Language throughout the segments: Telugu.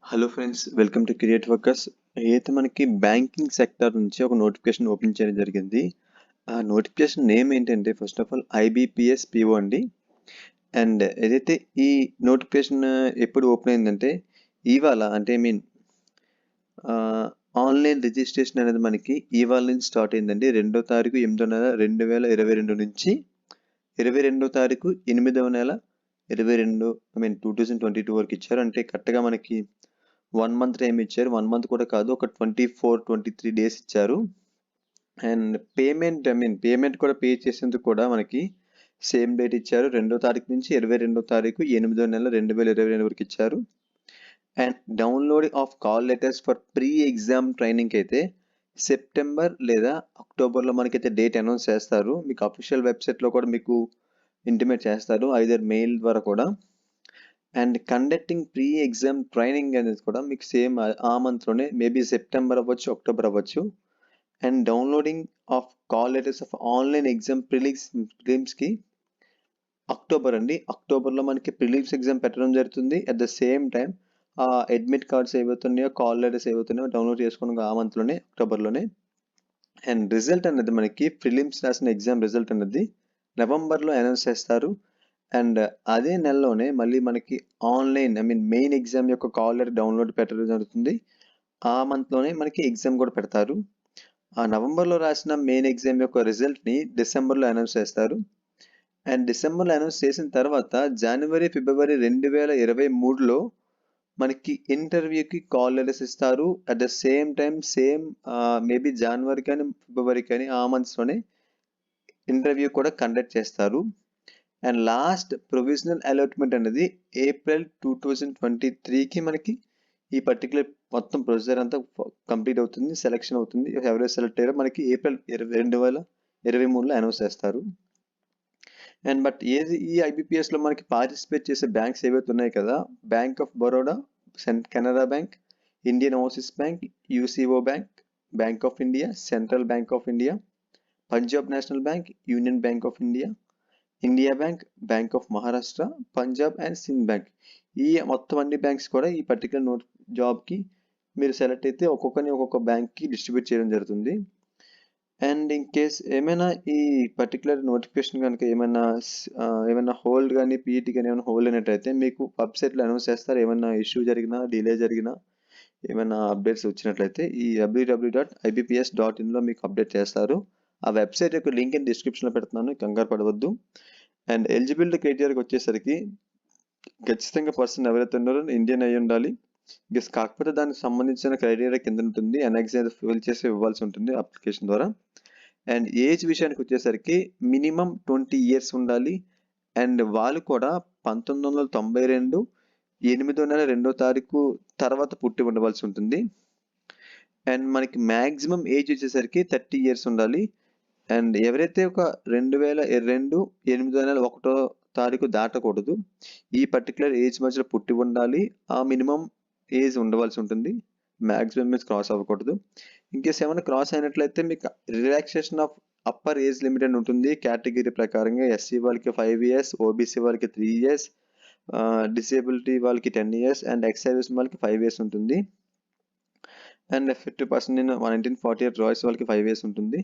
Hello friends, welcome to create workers. అయితే మనకి బ్యాంకింగ్ సెక్టర్ నుంచి ఒక నోటిఫికేషన్ ఓపెన్ చేయడం జరిగింది. ఆ నోటిఫికేషన్ నేమ్ ఏంటంటే first of all IBPS PO అండి. అండ్ ఏదైతే ఈ నోటిఫికేషన్ ఎప్పుడు ఓపెన్ అయిందంటే ఇవాళ అంటే ఆన్లైన్ రిజిస్ట్రేషన్ అనేది మనకి ఇవాళ నుంచి స్టార్ట్ అయిందండి. 2వ తారీఖు 8వ నెల 2022 నుంచి 22వ తారీఖు 8వ నెల 22 2022 వరకు ఇచ్చారు. అంటే కరెక్ట్గా మనకి 1 మంత్ టైం ఇచ్చారు. 1 మంత్ కూడా కాదు, ఒక 24-23 డేస్ ఇచ్చారు. అండ్ పేమెంట్ కూడా పే చేసేందుకు కూడా మనకి సేమ్ డేట్ ఇచ్చారు. 2వ తారీఖు నుంచి 22వ తారీఖు 8వ నెల 2022 వరకు ఇచ్చారు. And downloading of call letters for pre exam training అయితే సెప్టెంబర్ లేదా అక్టోబర్లో మనకైతే డేట్ అనౌన్స్ చేస్తారు. మీకు అఫీషియల్ వెబ్సైట్లో కూడా మీకు ఇంటిమేట్ చేస్తారు, ఐదర్ మెయిల్ ద్వారా కూడా. And conducting pre exam training అనేది కూడా మీకు సేమ్ ఆ మంత్లోనే, మేబీ సెప్టెంబర్ అవ్వచ్చు, అక్టోబర్ అవ్వచ్చు. And downloading of call letters of online exam ప్రిలిమ్స్కి అక్టోబర్ అండి. అక్టోబర్లో మనకి ప్రిలిమ్స్ ఎగ్జామ్ పెట్టడం జరుగుతుంది. At the same time admit cards ఏవైతున్నాయో, కాల్ లెటర్స్ ఏవైతున్నాయో డౌన్లోడ్ చేసుకుని ఆ మంత్లోనే, అక్టోబర్లోనే. అండ్ రిజల్ట్ అనేది మనకి ప్రిలిమ్స్ రాసిన ఎగ్జామ్ రిజల్ట్ అనేది నవంబర్లో అనౌన్స్ చేస్తారు. అండ్ అదే నెలలోనే మళ్ళీ మనకి ఆన్లైన్ మెయిన్ ఎగ్జామ్ యొక్క కాల్ లెటర్ డౌన్లోడ్ పెట్టడం జరుగుతుంది. ఆ మంత్లోనే మనకి ఎగ్జామ్ కూడా పెడతారు. ఆ నవంబర్లో రాసిన మెయిన్ ఎగ్జామ్ యొక్క రిజల్ట్ని డిసెంబర్లో అనౌన్స్ చేస్తారు. అండ్ డిసెంబర్లో అనౌన్స్ చేసిన తర్వాత జనవరి, ఫిబ్రవరి 2023లో మనకి ఇంటర్వ్యూకి కాల్ లెటర్స్ ఇస్తారు. At the same time maybe జనవరి కానీ ఫిబ్రవరి కానీ ఆ మంత్స్లోనే ఇంటర్వ్యూ కూడా కండక్ట్ చేస్తారు. అండ్ లాస్ట్ ప్రొవిజనల్ అలాట్మెంట్ అనేది ఏప్రిల్ 2023కి మనకి ఈ పర్టికులర్ మొత్తం ప్రొసీజర్ అంతా కంప్లీట్ అవుతుంది, సెలెక్షన్ అవుతుంది. ఎవరైతే సెలెక్ట్ అయ్యారో మనకి ఏప్రిల్ 2023లో అనౌన్స్ చేస్తారు. అండ్ బట్ ఈ IBPSలో మనకి పార్టిసిపేట్ చేసే బ్యాంక్స్ ఏవైతే ఉన్నాయి కదా, bank of Baroda, Canara bank, Indian overseas bank, UCO bank, bank of India, central bank of India, Punjab national bank, union bank of India, India bank, bank of Maharashtra, Punjab and Sindh bank. ఈ మొత్తం అన్ని బ్యాంక్స్ కూడా ఈ పర్టికులర్ జాబ్కి మీరు సెలెక్ట్ అయితే ఒక్కొక్క బ్యాంక్కి డిస్ట్రిబ్యూట్ చేయడం జరుగుతుంది. అండ్ ఇన్ కేస్ ఏమైనా ఈ పర్టికులర్ నోటిఫికేషన్ కనుక ఏమైనా హోల్డ్ కానీ PET కానీ ఏమైనా హోల్డ్ అయినట్టయితే మీకు వెబ్సైట్లో అనౌన్స్ చేస్తారు. ఏమైనా ఇష్యూ జరిగినా, డిలే జరిగినా, ఏమైనా అప్డేట్స్ వచ్చినట్లయితే ఈ www.ibps.in మీకు అప్డేట్ చేస్తారు. ఆ వెబ్సైట్ యొక్క లింక్ డిస్క్రిప్షన్లో పెడుతున్నాను, కంగారు పడవద్దు. అండ్ ఎలిజిబిలిటీ క్రైటీరియాకి వచ్చేసరికి ఖచ్చితంగా పర్సన్ ఎవరైతే ఉన్నారో ఇండియన్ అయి ఉండాలి. కాకపోతే దానికి సంబంధించిన క్రైటీరియా కింద ఉంటుంది, ఎన్ఎక్స్ ఫిల్ చేసి ఇవ్వాల్సి ఉంటుంది అప్లికేషన్ ద్వారా. అండ్ ఏజ్ విషయానికి వచ్చేసరికి మినిమం 20 years ఉండాలి. అండ్ వాళ్ళు కూడా 1992 8వ నెల 2వ తారీఖు తర్వాత పుట్టి ఉండవలసి ఉంటుంది. అండ్ మనకి మ్యాక్సిమం ఏజ్ వచ్చేసరికి 30 years ఉండాలి. అండ్ ఎవరైతే ఒక 2002 8వ నెల 1వ తారీఖు దాటకూడదు. ఈ పర్టికులర్ ఏజ్ మధ్యలో పుట్టి ఉండాలి. ఆ మినిమం ఏజ్ ఉండవలసి ఉంటుంది, మ్యాక్సిమం ఏజ్ క్రాస్ అవ్వకూడదు. ఇన్కేస్ ఏమైనా క్రాస్ అయినట్లయితే మీకు relaxation of upper age limit అని ఉంటుంది. కేటగిరీ ప్రకారంగా SC వాళ్ళకి 5 years, OBC వాళ్ళకి 3 years, డిసేబిలిటీ వాళ్ళకి 10 years అండ్ ఎక్స్ సర్వీస్ వాళ్ళకి 5 years ఉంటుంది. అండ్ 50% 1948 రాయ్స్ వాళ్ళకి 5 years ఉంటుంది.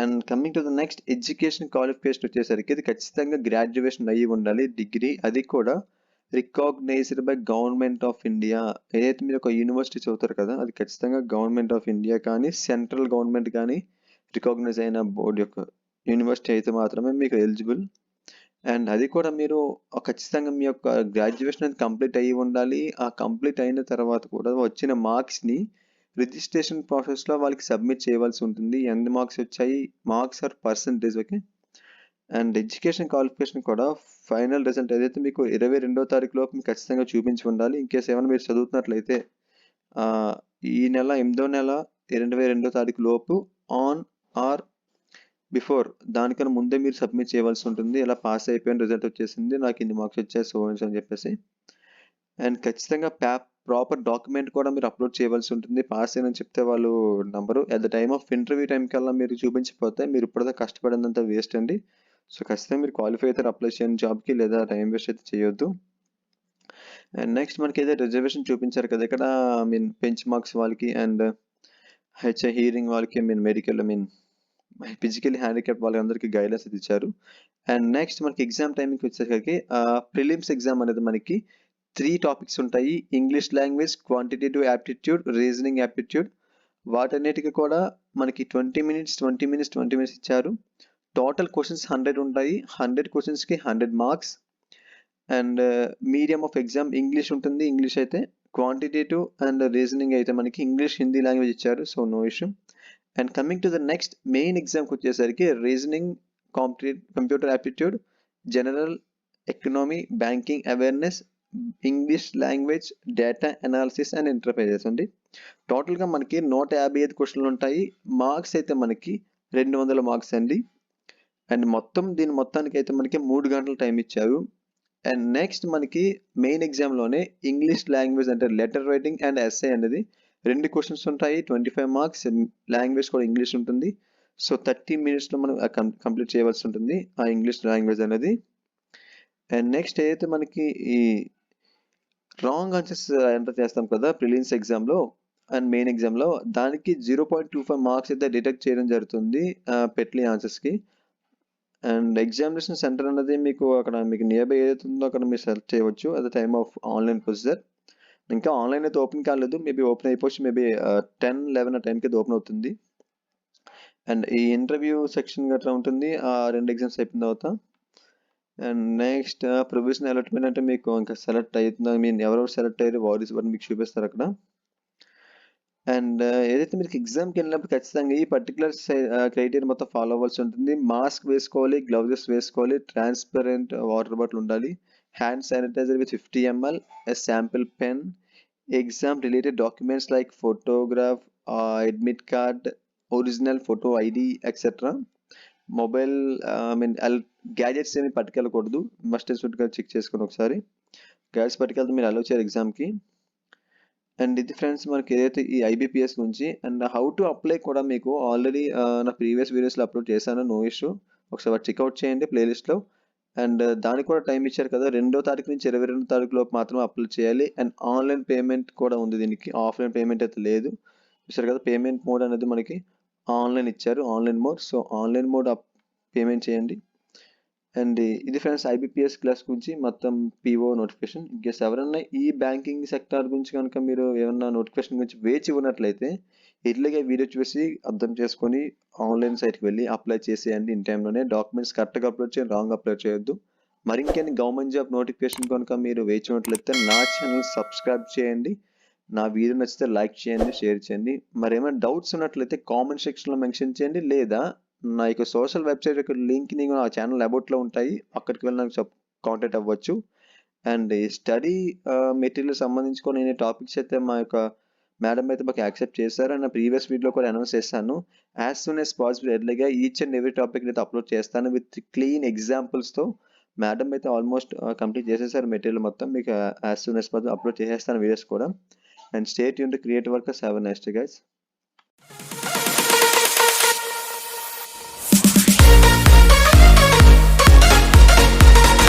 And coming to the next, education qualification వచ్చేసరికి ఇది ఖచ్చితంగా గ్రాడ్యుయేషన్ అయ్యి ఉండాలి, డిగ్రీ, అది కూడా recognised by government of India. ఏదైతే మీరు ఒక యూనివర్సిటీ చదువుతారు కదా, అది ఖచ్చితంగా గవర్నమెంట్ ఆఫ్ ఇండియా కానీ సెంట్రల్ గవర్నమెంట్ కానీ రికాగ్నైజ్ అయిన బోర్డు యొక్క యూనివర్సిటీ అయితే మాత్రమే మీకు ఎలిజిబుల్. అండ్ అది కూడా మీరు ఖచ్చితంగా మీ యొక్క గ్రాడ్యుయేషన్ అనేది కంప్లీట్ అయ్యి ఉండాలి. ఆ కంప్లీట్ అయిన తర్వాత కూడా వచ్చిన మార్క్స్ని రిజిస్ట్రేషన్ ప్రాసెస్లో వాళ్ళకి సబ్మిట్ చేయవలసి ఉంటుంది. ఎన్ని మార్క్స్ వచ్చాయి, marks or percentage, okay. And education qualification కూడా ఫైనల్ రిజల్ట్ ఏదైతే మీకు 22వ తారీఖు లోపు మీకు ఖచ్చితంగా చూపించి ఉండాలి. ఇన్కేస్ ఏమైనా మీరు చదువుతున్నట్లయితే ఈ నెల 8వ నెల 22వ తారీఖు లోపు ఆన్ ఆర్ బిఫోర్, దానికన్నా ముందే మీరు సబ్మిట్ చేయవలసి ఉంటుంది. ఇలా పాస్ అయిపోయిన రిజల్ట్ వచ్చేసింది, నాకు ఇన్ని మార్క్స్ వచ్చాయి సో అని చెప్పేసి. అండ్ ఖచ్చితంగా ప్రాపర్ డాక్యుమెంట్ కూడా మీరు అప్లోడ్ చేయవలసి ఉంటుంది. పాస్ అయినని చెప్తే వాళ్ళు number. At the time of interview time కల్లా మీరు చూపించకపోతే మీరు ఇప్పటిదా కష్టపడినంత వేస్ట్ అండి. సో ఖచ్చితంగా మీరు క్వాలిఫై అయితే అప్లై చేయండి జాబ్కి, లేదా టైం వేస్ట్ అయితే చేయొద్దు. అండ్ నెక్స్ట్ మనకి ఏదో రిజర్వేషన్ చూపించారు కదా ఇక్కడ, ఐ మీన్ బెంచ్ మార్క్స్ వాళ్ళకి అండ్ హియరింగ్ వాళ్ళకి, I mean medical, I mean physically handicap వాళ్ళందరికీ గైడ్లైన్స్ అయితే ఇచ్చారు. అండ్ నెక్స్ట్ మనకి ఎగ్జామ్ టైమింగ్కి వచ్చేసరికి ప్రిలిమ్స్ ఎగ్జామ్ అనేది మనకి 3 టాపిక్స్ ఉంటాయి. English language, quantitative aptitude, reasoning aptitude. వాటన్నిటికీ కూడా మనకి 20 minutes ఇచ్చారు. టోటల్ క్వశ్చన్స్ 100 ఉంటాయి. 100 క్వశ్చన్స్కి 100 marks. And medium of exam English ఉంటుంది. ఇంగ్లీష్ అయితే క్వాంటిటేటివ్ అండ్ రీజనింగ్ అయితే మనకి ఇంగ్లీష్, హిందీ లాంగ్వేజ్ ఇచ్చారు. So no issue. And coming to the next main ఎగ్జామ్కి వచ్చేసరికి reasoning, computer aptitude, general, economy, banking awareness, English language, data analysis and enterprises అండి. టోటల్గా మనకి 155 క్వశ్చన్లు ఉంటాయి. మార్క్స్ అయితే మనకి 200 మార్క్స్ అండి. అండ్ దీని మొత్తానికి అయితే మనకి 3 గంటల టైం ఇచ్చారు. అండ్ నెక్స్ట్ మనకి మెయిన్ ఎగ్జామ్లోనే ఇంగ్లీష్ లాంగ్వేజ్ అంటే లెటర్ రైటింగ్ అండ్ ఎస్ఏ అనేది 2 క్వశ్చన్స్ ఉంటాయి. 25 మార్క్స్. లాంగ్వేజ్ కూడా ఇంగ్లీష్ ఉంటుంది. సో 30 minutesలో మనం కంప్లీట్ చేయవలసి ఉంటుంది ఆ ఇంగ్లీష్ లాంగ్వేజ్ అనేది. అండ్ నెక్స్ట్ ఏదైతే మనకి ఈ రాంగ్ ఆన్సర్స్ ఎంటర్ చేస్తాం కదా ప్రిలిమ్స్ ఎగ్జామ్లో అండ్ మెయిన్ ఎగ్జామ్లో, దానికి 0.25 మార్క్స్ అయితే డిటెక్ట్ చేయడం జరుగుతుంది పెట్లీ ఆన్సర్స్కి. అండ్ ఎగ్జామినేషన్ సెంటర్ అనేది మీకు అక్కడ మీకు నియర్ బై ఏదైతే ఉందో అక్కడ మీరు సెలెక్ట్ చేయవచ్చు at the time of online procedure. ఇంకా ఆన్లైన్ అయితే ఓపెన్ కాలేదు, మేబీ ఓపెన్ అయిపోవచ్చు, మేబీ 10-11 ఆ టైంకి అయితే ఓపెన్ అవుతుంది. అండ్ ఈ ఇంటర్వ్యూ సెక్షన్ గట్రా ఉంటుంది ఆ 2 ఎగ్జామ్స్ అయిపోయిన తర్వాత. అండ్ నెక్స్ట్ ప్రొవిజనల్ అలాట్మెంట్ అంటే మీకు ఇంకా సెలెక్ట్ అవుతుందో, మీన్ ఎవరెవరు సెలెక్ట్ అయ్యారు వాట్ మీకు చూపిస్తారు అక్కడ. అండ్ ఏదైతే మీకు ఎగ్జామ్కి వెళ్ళినప్పుడు ఖచ్చితంగా ఈ పర్టికులర్ క్రైటీరియా మొత్తం ఫాలో అవ్వాల్సి ఉంటుంది. మాస్క్ వేసుకోవాలి, గ్లౌజెస్ వేసుకోవాలి, ట్రాన్స్పరెంట్ వాటర్ బాటిల్ ఉండాలి, hand sanitiser with 50 ml, a sample pen, exam related documents like photograph, admit card, original photo ID, etc. Mobile, I mean gadgets ఏమి పట్టుకెళ్ళకూడదు. మస్ట్ గా చెక్ చేసుకుని ఒకసారి గ్యాజెట్స్ పట్టుకెళ్తే మీరు అలౌ చేయరు ఎగ్జామ్కి. అండ్ ఇది ఫ్రెండ్స్ మనకి ఏదైతే ఈ IBPS గురించి. అండ్ హౌ టు అప్లై కూడా మీకు ఆల్రెడీ నా ప్రీవియస్ వీడియోస్లో అప్లోడ్ చేశాను, నో ఇష్యూ. ఒకసారి చెక్అవుట్ చేయండి ప్లేలిస్ట్లో. అండ్ దానికి కూడా టైం ఇచ్చారు కదా, 2వ తారీఖు నుంచి 22వ తారీఖు లోపు మాత్రమే అప్లై చేయాలి. అండ్ ఆన్లైన్ పేమెంట్ కూడా ఉంది దీనికి, ఆఫ్లైన్ పేమెంట్ అయితే లేదు. చూసారు కదా, పేమెంట్ మోడ్ అనేది మనకి ఆన్లైన్ ఇచ్చారు, online mode. So online mode payment చేయండి. అండ్ ఇది ఫ్రెండ్స్ IBPS క్లాస్ గురించి మొత్తం PO నోటిఫికేషన్. ఇంకేస్ ఎవరన్నా ఈ బ్యాంకింగ్ సెక్టార్ గురించి కనుక మీరు ఏమన్నా నోటిఫికేషన్ గురించి వేచి ఉన్నట్లయితే ఎర్లీగా వీడియో చూసి అర్థం చేసుకొని ఆన్లైన్ సైట్కి వెళ్ళి అప్లై చేసేయండి. ఇన్ టైంలోనే డాక్యుమెంట్స్ కరెక్ట్గా అప్లోడ్ చేయండి, రాంగ్ అప్లోడ్ చేయొద్దు. మరి ఇంకేంటి గవర్నమెంట్ జాబ్ నోటిఫికేషన్ కనుక మీరు వేచి ఉన్నట్లయితే నా ఛానల్ సబ్స్క్రైబ్ చేయండి. నా వీడియో నచ్చితే లైక్ చేయండి, షేర్ చేయండి. మరి ఏమైనా డౌట్స్ ఉన్నట్లయితే కామెంట్ సెక్షన్లో మెన్షన్ చేయండి, లేదా నా యొక్క సోషల్ వెబ్సైట్ యొక్క లింక్ని నా ఛానల్ అబౌట్లో ఉంటాయి, అక్కడికి వెళ్ళి నాకు కాంటాక్ట్ అవ్వచ్చు. అండ్ ఈ స్టడీ మెటీరియల్ సంబంధించుకొని నేను టాపిక్స్ అయితే మా యొక్క మేడం అయితే మాకు యాక్సెప్ట్ చేశారు. అండ్ నా ప్రీవియస్ వీడియోలో కూడా అనౌన్స్ చేస్తాను. యాజ్ సూన్ యాజ్ పాసిబుల్ ఎర్లీగా ఈచ్ అండ్ ఎవ్రీ టాపిక్ అయితే అప్లోడ్ చేస్తాను విత్ క్లీన్ ఎగ్జాంపుల్స్తో. మేడం అయితే ఆల్మోస్ట్ కంప్లీట్ చేసేసారు మెటీరియల్ మొత్తం. మీకు as soon as possible upload చేసేస్తాను వీడియోస్ కూడా. And stay tuned to creative workers. Have a nice day guys.